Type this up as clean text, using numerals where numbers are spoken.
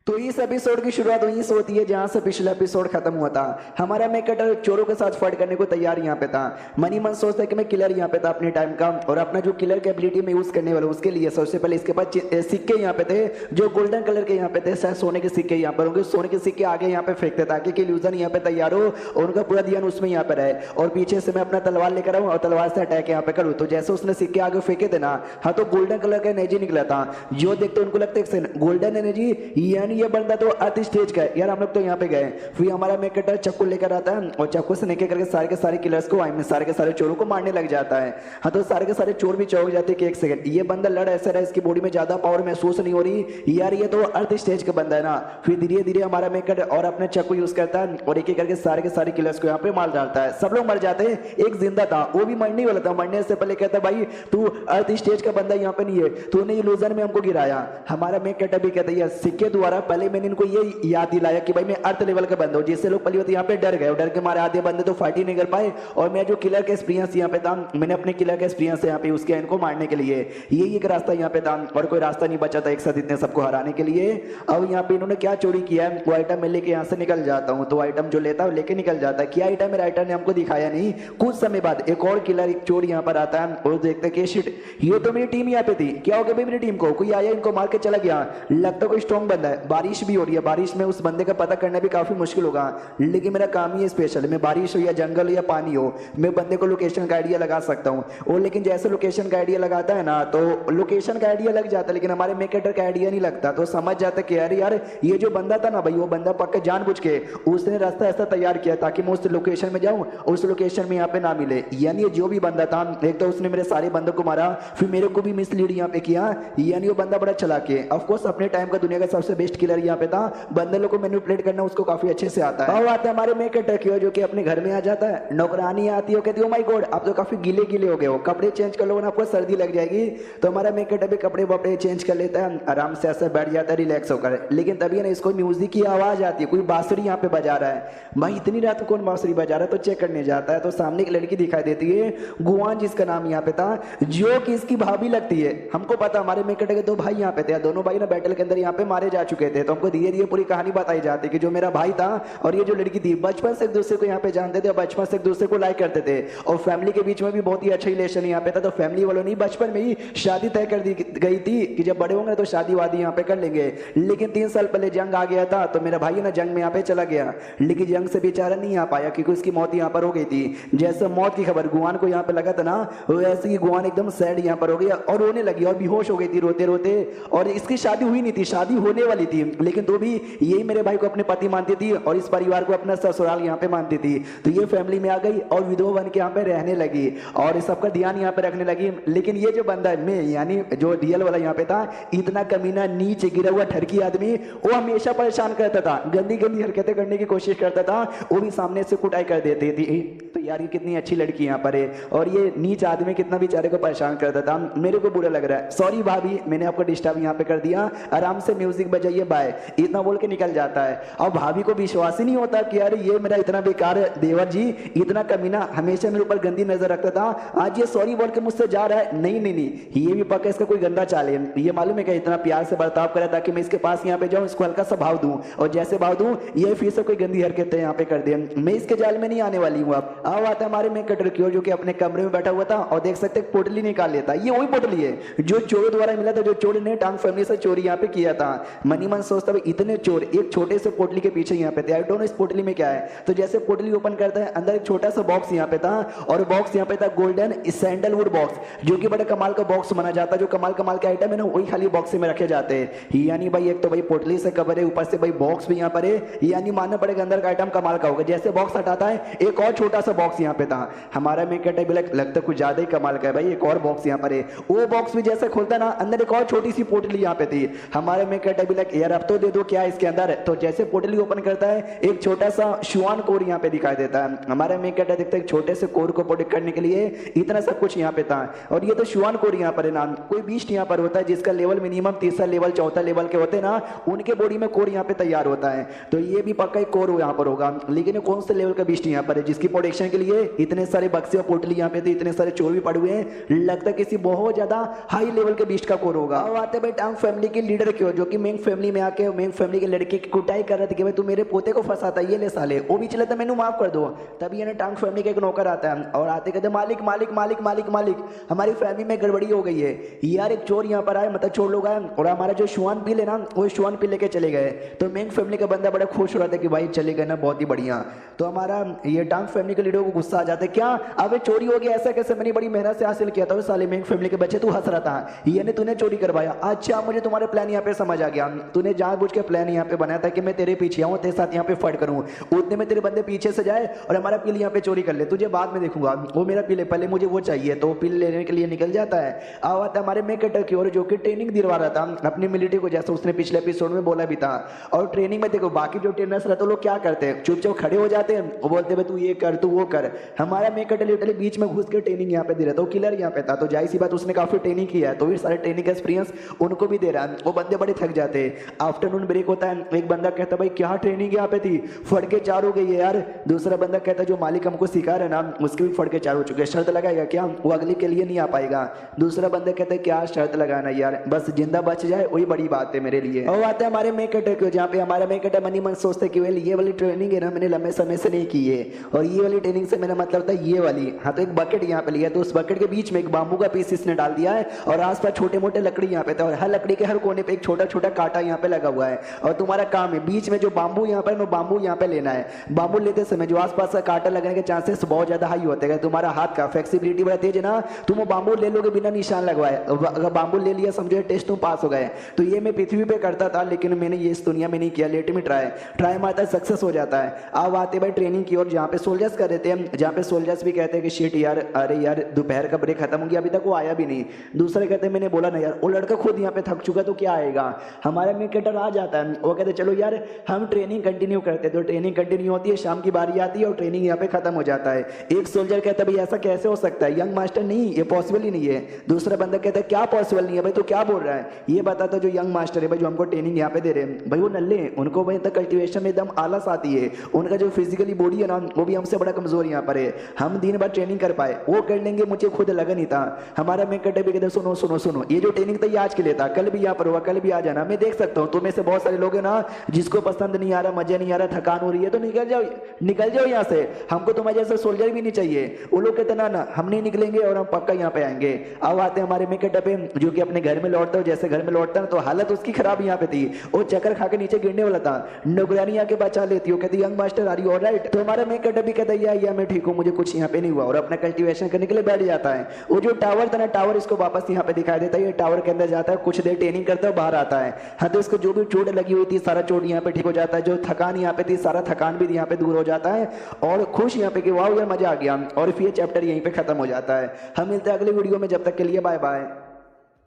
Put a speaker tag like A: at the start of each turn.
A: तो इस एपिसोड की शुरुआत वहीं से होती है जहां से पिछला एपिसोड खत्म हुआ था। हमारा मेन कटर चोरों के साथ फाइट करने को तैयार यहाँ पे था। मनी मन सोचता है कि मैं किलर यहाँ पे था अपने टाइम का, और अपना जो किलर की एबिलिटी में यूज करने वाला उसके लिए सबसे पहले इसके पास सिक्के यहाँ पे थे जो गोल्डन कलर के यहाँ पे थे। शायद सोने के सिक्के यहाँ पर होंगे। सोने के सिक्के आगे यहाँ पे फेंकते ताकि इल्यूजन यहाँ पे तैयार हो और उनका पूरा ध्यान उसमें यहाँ पे रहे, और पीछे से मैं अपना तलवार लेकर आऊँ और तलवार से अटैक यहाँ पे करूँ। तो जैसे उसने सिक्के आगे फेंके थे ना, हाँ, तो गोल्डन कलर का एनर्जी निकला था। जो देखते उनको लगता है गोल्डन एनर्जी, यानी ये बंदा तो अर्थ स्टेज का है यार। हम लोग तो यहाँ पे गए। फिर हमारा मेन कटर चक्कू लेकर आता है और चक्कू से निकल करके सारे के सारे किलर्स को, सारे के सारे चोरों को मारने लग जाता है। हाँ, तो सारे के सारे चोर भी चौंक जाते हैं कि एक सेकंड, ये बंदा लड़ ऐसा रहा, इसकी बॉडी में ज्यादा पावर महसूस नहीं हो रही यार, ये तो अर्थ स्टेज का बंदा है ना। फिर धीरे धीरे हमारा मेन कटर और अपने चक्कू यूज करता है और एक एक करके सारे के सारे किलर्स को यहाँ पे मार डालता है। सब लोग मर जाते हैं, एक जिंदा था, वो भी मरने वाला था। मरने से पहले कहता भाई तू अर्थ स्टेज का बंदा यहाँ पे नहीं है, तूने इल्यूजन में हमको गिराया। हमारा मेन कटर भी कहता है सिक्के द्वारा पहले मैंने इनको ये याद दिलाया कि भाई मैं अर्थ लेवल का बंदा हूं, जिससे लोग पहली बात यहाँ पे डर गए, डर के मारे आधे बंदे तो फाइट ही नहीं कर पाए। और मैं जो किलर का एक्सपीरियंस यहाँ पे था, मैंने अपने किलर का एक्सपीरियंस यहाँ पे यूज किया इनको मारने के लिए। यही एक रास्ता यहाँ पे था और कोई रास्ता नहीं बचा था एक साथ इतने सबको हराने के लिए। अब यहाँ पे इन्होंने क्या चोरी किया है, वो आइटम मैं लेके यहाँ से निकल जाता हूँ। तो आइटम जो लेता है लेके निकल जाता है। क्या आइटम है राइटर ने हमको दिखाया नहीं। कुछ समय बाद एक और किलर एक चोर यहाँ पर आता है और देखते कि शिट, ये तो मेरी टीम यहाँ पे थी, क्या हो गया भाई मेरी टीम को, कोई आया इनको मार के चला गया, लगता कोई स्ट्रॉन्ग बंदा है। बारिश भी हो रही है, बारिश में उस बंदे का पता करना भी काफी मुश्किल होगा, लेकिन मेरा काम ही है स्पेशल, मैं बारिश हो या जंगल हो या पानी हो, मैं बंदे को लोकेशन का आइडिया लगा सकता हूँ। और लेकिन जैसे लोकेशन का आइडिया लगाता है ना, तो लोकेशन का आइडिया लग जाता है लेकिन हमारे मेकेटर का आइडिया नहीं लगता। तो समझ जाता कि यार यार ये जो बंदा था ना भाई, वो बंदा पक्का जानबूझ के उसने रास्ता ऐसा तैयार किया ताकि मैं उस लोकेशन में जाऊं और उस लोकेशन में यहाँ पे ना मिले। यानी जो भी बंदा था, एक तो उसने मेरे सारे बंदों को मारा, फिर मेरे को भी मिसलीड यहाँ पे किया। यानी वो बंदा बड़ा चालाक है। ऑफ कोर्स अपने टाइम का दुनिया का सबसे बेस्ट किलर यहाँ पे था। बंदे लोग को मैनिपुलेट करना उसको काफी अच्छे से आता है। आता है हमारे मेकेटर की, जो कि अपने घर में आ जाता है। नौकरानी आती है, कहती है ओ माय गॉड आप तो काफी गीले गीले हो गए हो, कपड़े चेंज कर लो ना, आपको सर्दी लग जाएगी। तो हमारा मेकेटर भी कपड़े वपड़े चेंज कर लेता है, आराम से ऐसे बैठ जाता है रिलैक्स होकर। लेकिन तभी ना इसको म्यूजिक की आवाज आती है, कोई बांसुरी यहाँ पे बजा रहा है। भाई इतनी रात कौन बांसुरी बजा रहा है, तो चेक करने जाता है। तो सामने एक लड़की दिखाई देती है, गुआन जिसका नाम यहाँ पे था, जो कि इसकी भाभी लगती है। हमको पता हमारे मेकेटर के दो भाई यहाँ पे थे, दोनों भाई ना बैटल के अंदर यहाँ पे मारे जा चुके थे। तो हमको धीरे धीरे पूरी कहानी बताई जाती है कि जो मेरा भाई था और ये जो लड़की थी बचपन से एक दूसरे को यहाँ पे जानते थे और बचपन से एक दूसरे को लाइक करते थे, और फैमिली के बीच में भी बहुत ही अच्छा रिलेशन यहाँ पे था। तो फैमिली वालों ने बचपन में ही शादी तय कर दी गई थी कि जब बड़े होंगे तो शादी वादी यहाँ पे कर लेंगे। लेकिन 3 साल पहले जंग आ गया था, तो मेरा भाई ना जंग में यहाँ पे चला गया, लेकिन जंग से बेचारा नहीं आ पाया क्योंकि उसकी मौत यहाँ पर हो गई थी। जैसे मौत की खबर गुआन को यहाँ पे लगा था ना, वैसे ही गुआन एकदम सैड यहाँ पर हो गया और रोने लगी और बेहोश हो गई थी रोते रोते। और इसकी शादी हुई नहीं थी, शादी होने वाली थी, लेकिन तो भी यही मेरे भाई को अपने पति मानती थी और इस परिवार को अपना ससुराल यहाँ पे मानती थी। तो ये फैमिली में आ गई और विधवा बन के यहाँ पे रहने लगी और सबका ध्यान यहाँ पे रखने लगी। लेकिन ये जो बंदा है मैं, यानी जो रियल वाला यहाँ पे था, इतना कमीना नीचे गिरा हुआ ठरकी आदमी, वो हमेशा परेशान करता था, गंदी गंदी हरकतें करने की कोशिश करता था, वो भी सामने से कुटाई कर देती थी। तो यार ये कितनी अच्छी लड़की यहाँ पर है और ये नीच आदमी कितना बेचारे को परेशान करता था। मेरे को बुरा लग रहा है, सॉरी भाभी मैंने आपको डिस्टर्ब यहाँ पे कर दिया, आराम से म्यूजिक बजाइए बाय, इतना बोल के निकल जाता है। और भाभी को विश्वास ही नहीं होता कि यार ये मेरा इतना बेकार देवर जी, इतना कमीना, हमेशा मेरे ऊपर गंदी नजर रखता था, आज ये सॉरी बोल के मुझसे जा रहा है। नहीं नहीं नहीं, ये भी पक्का इसका कोई गंदा चाल है। ये मालूम है कि इतना प्यार से बर्ताव करा ताकि मैं इसके पास यहाँ पे जाऊँ, इसको हल्का सा भाव दूं, और जैसे भाव दूं ये फिर से कोई गंदी हरकतें यहाँ पे कर दे। मैं इसके जाल में नहीं आने वाली हूँ। अब आता है हमारे मेकेटर की, जो कि अपने कमरे में बैठा हुआ था और देख सकते पोटली निकाल लेता। ये वही पोटली है जो चोरों द्वारा मिला था, जो चोर ने टांग फैमिली से चोरी यहाँ पे किया था। मनी मन सोचता है इतने चोर एक छोटे से पोटली के पीछे यहाँ पे थे, आई डोंट नो इस पोटली में क्या है। तो जैसे पोटली ओपन करता है, अंदर एक छोटा सा बॉक्स यहाँ पे था और बॉक्स यहाँ पे था गोल्डन सैंडलवुड बॉक्स, जो कि बड़ा कमाल का बॉक्स माना जाता है। जो कमाल कमाल के आइटम है ना, वही खाली बॉक्स में रखे जाते हैं। यानी भाई एक तो भाई पोटली से कवर है, ऊपर से भाई बॉक्स भी यहाँ पर है, यानी मानना पड़ेगा अंदर का आइटम कमाल का होगा। जैसे बॉक्स हटाता है, एक और छोटा सा बॉक्स यहाँ पे था। हमारा मेकेटर लगता कुछ ज्यादा ही कमाल का है भाई, एक और बॉक्स यहाँ पर है। वो बॉक्स भी जैसे खोलता ना, अंदर एक और छोटी सी पोटली यहाँ पे थी। हमारे मेकेटर भी लग यार अब तो दे दो क्या इसके अंदर। तो जैसे पोटली ओपन करता है, एक छोटा सा श्वान कोर यहाँ पे दिखाई देता है। हमारे मेकेटर देखते हैं छोटे से कोर को प्रोटेक्ट करने के लिए इतना सब कुछ यहाँ पे था। और ये तो श्वान कोर यहाँ पर है ना, कोई बीस्ट यहाँ पर होता है जिसका लेवल मिनिमम 3रा लेवल 4था लेवल के होते हैं ना, उनके बॉडी में कोर यहाँ पे तैयार होता है। तो ये भी पक्का एक कोर यहाँ पर होगा, लेकिन ये कौन से लेवल का बीस्ट यहाँ पर है जिसकी प्रोटेक्शन के लिए इतने सारे बक्से और पोटली यहाँ पे थे, इतने सारे चोर भी पड़े हुए हैं, लगता है किसी बहुत ज्यादा हाई लेवल के बीस्ट का कोर होगा। अब आते भाई टांग फैमिली के लीडर की, जो कि मेन फैमिली में आके मेन फैमिली के लड़के की कुटाई कर रहे थे कि भाई तू मेरे पोते को फंसाता, ये ले साले, वो भी चले तो मैंने माफ कर दो। तभी ना टांग फैमिली का एक नौकर आता है और आते कहते मालिक मालिक मालिक मालिक मालिक, हमारी फैमिली में गड़बड़ी हो गई है यार, एक चोर यहाँ पर आए, मतलब चोर लोग आए और हमारा जो शुआन बिल है ना वो शुआन बिल लेके चले गए। तो मेन फैमिली का बंदा बड़ा खुश हो रहा था कि भाई चले गए ना, बहुत ही बढ़िया। तो हमारा ये टांग फैमिली के लीडर को गुस्सा आ जाता है, क्या अबे चोरी हो गया, ऐसा कैसे, मैंने बड़ी मेहनत से हासिल किया था। साले मेन फैमिली के बच्चे तू हंस रहा था, ये ने तूने चोरी करवाया, अच्छा मुझे तुम्हारे प्लान यहाँ पे समझ आ गया, तूने जानबूझ के प्लान यहाँ पे बनाया था कि मैं तेरे पीछे आऊँ, तेरे साथ यहाँ पे फाइट करूँ, उतने में तेरे बंदे पीछे से जाए और हमारा पिल यहाँ पे चोरी कर ले, तुझे बाद में देखूंगा, वो मेरा पिल है, पहले मुझे वो चाहिए। तो पिल लेने के लिए निकल जाता है। अब आता हमारे मेकटर की ओर जो कि ट्रेनिंग दिलवा रहा था अपनी मिलिट्री को, जैसा उसने पिछले एपिसोड में बोला भी था। और ट्रेनिंग में देखो बाकी जो ट्रेनर्स रहते हैं लोग क्या करते हैं, चुपचाप खड़े हो जाते हैं, वो बोलते हैं तू ये कर तू वो कर। हमारा मेकटर लिटरली बीच में घुस के ट्रेनिंग यहाँ पे दे रहा था, वो किलर यहाँ पे था, तो जाहिर सी बात उसने काफी ट्रेनिंग किया है, तो फिर सारे ट्रेनिंग का एक्सपीरियंस उनको भी दे रहा है। वो बंदे बड़े थक जाते हैं। आफ्टरनून ब्रेक होता है, एक बंदा कहता है भाई क्या ट्रेनिंग यहाँ पे थी, फट के चार हो गई है यार। दूसरा बंदा कहता है जो मालिक हमको सिखा रहे ना उसके भी फट के चार हो चुके हैं, शर्त लगाएगा क्या, वो अगले के लिए नहीं आ पाएगा। दूसरा बंदा कहता है क्या शर्त लगाना यार, बस जिंदा बच जाए वही बड़ी बात है मेरे लिए। और आता है हमारे मेकटर को, जहाँ पे हमारा मेकटर मनी मन सोचते है कि ये वाली ट्रेनिंग है ना मैंने लंबे समय से नहीं की है, और ये वाली ट्रेनिंग से मेरा मतलब था ये वाली। हाँ तो एक बकेट यहाँ पे लिया, तो उस बकेट के बीच में एक बाम्बू का पीस इसने डाल दिया है और आसपास छोटे मोटे लकड़ी यहाँ पे था, और हर लकड़ी के हर कोने पे एक छोटा छोटा कांटा यहाँ पे लगा हुआ है। और तुम्हारा काम है बीच में जो बाम्बू यहाँ पर बाम्बू यहाँ पे लेना है। बाम्बू लेते समय जो आसपास का कांटा लगने के चांसेस बहुत ज्यादा हाई होते हैं। तुम्हारा हाथ का फ्लेक्सिबिलिटी बड़ा तेज है ना, तुम वो बाम्बू ले लोगे बिना निशान लगवाए, अगर बाम्बू ले लिया समझो टेस्ट तुम पास हो गए। तो ये मैं पृथ्वी पे करता था, लेकिन मैंने ये इस दुनिया में नहीं किया, लेट में ट्राई मारता है सक्सेस हो जाता है। अब आते भाई ट्रेनिंग की और जहाँ पे सोल्जर्स कर देते हैं, जहाँ पे सोल्जर्स भी कहते हैं कि शिट यार, अरे यार दोपहर का ब्रेक खत्म हो गया अभी तक वो आया भी नहीं। दूसरे कहते हैं मैंने बोला ना यार, वो लड़का खुद यहाँ पे थक चुका तो क्या आएगा। हमारा मेकटर आ जाता है, वो कहते चलो यार हम ट्रेनिंग कंटिन्यू करते, तो ट्रेनिंग कंटिन्यू होती है, शाम की बारी आती है और ट्रेनिंग यहाँ पे खत्म हो जाता है। एक सोल्जर कहता है भाई ऐसा कैसे हो सकता है यंग मास्टर, नहीं ये पॉसिबल ही नहीं है। दूसरा बंदा कहता है क्या पॉसिबल नहीं है भाई, तो क्या बोल रहा है, ये बताता जो यंग मास्टर है भाई जो हमको ट्रेनिंग यहाँ पे दे रहे हैं, भाई वो नल्ले उनको भाई तक कल्टिवेशन में एकदम आलस आती है, उनका जो फिजिकली बॉडी है ना वो भी हमसे बड़ा कमजोर यहाँ पर है, हम दिन भर ट्रेनिंग कर पाए वो कर लेंगे, मुझे खुद लगा नहीं था। हमारा मेकटर भी कहते सुनो सुनो सुनो, ये जो ट्रेनिंग था ये आज के लिए था, कल भी यहाँ पर हुआ, कल भी आ जाना, मैं देख सकता हूँ तुम्हें से बहुत सारे लोग हैं ना जिसको पसंद नहीं आ रहा, मजा नहीं आ रहा, थकान हो रही है, तो निकल जाओ यहाँ से, हमको तुम्हारे जैसे सोल्जर भी नहीं चाहिए। वो लोग कहते ना हम नहीं निकलेंगे और हम पक्का यहाँ पे आएंगे। अब आते हमारे मेकटर पे जो कि अपने घर में लौटता है, जैसे घर में लौटता है तो हालत उसकी खराब यहाँ पे थी, वो चक्कर खा के नीचे गिरने वाला था, नौकरानी आके बचा लेती हो, कहती young master are you alright. तो हमारा मेकटर भी कहता है या मैं ठीक हूँ, मुझे कुछ यहाँ पे नहीं हुआ, और अपना कल्टीवेशन करने के लिए बैठ जाता है। वो जो टावर था ना, टावर इसको वापस यहाँ पे दिखाई देता है, ये टावर के अंदर जाता है, कुछ देर ट्रेनिंग करता है, बाहर आता है। हाँ तो इसको जो भी चोट लगी हुई थी सारा चोट यहाँ पे ठीक हो जाता है, जो थकान यहाँ पे थी सारा थकान भी यहाँ पे दूर हो जाता है, और खुश यहाँ पे कि वाह यार मजा आ गया। और फिर ये चैप्टर यहीं पे खत्म हो जाता है। हम मिलते हैं अगले वीडियो में, जब तक के लिए बाय बाय।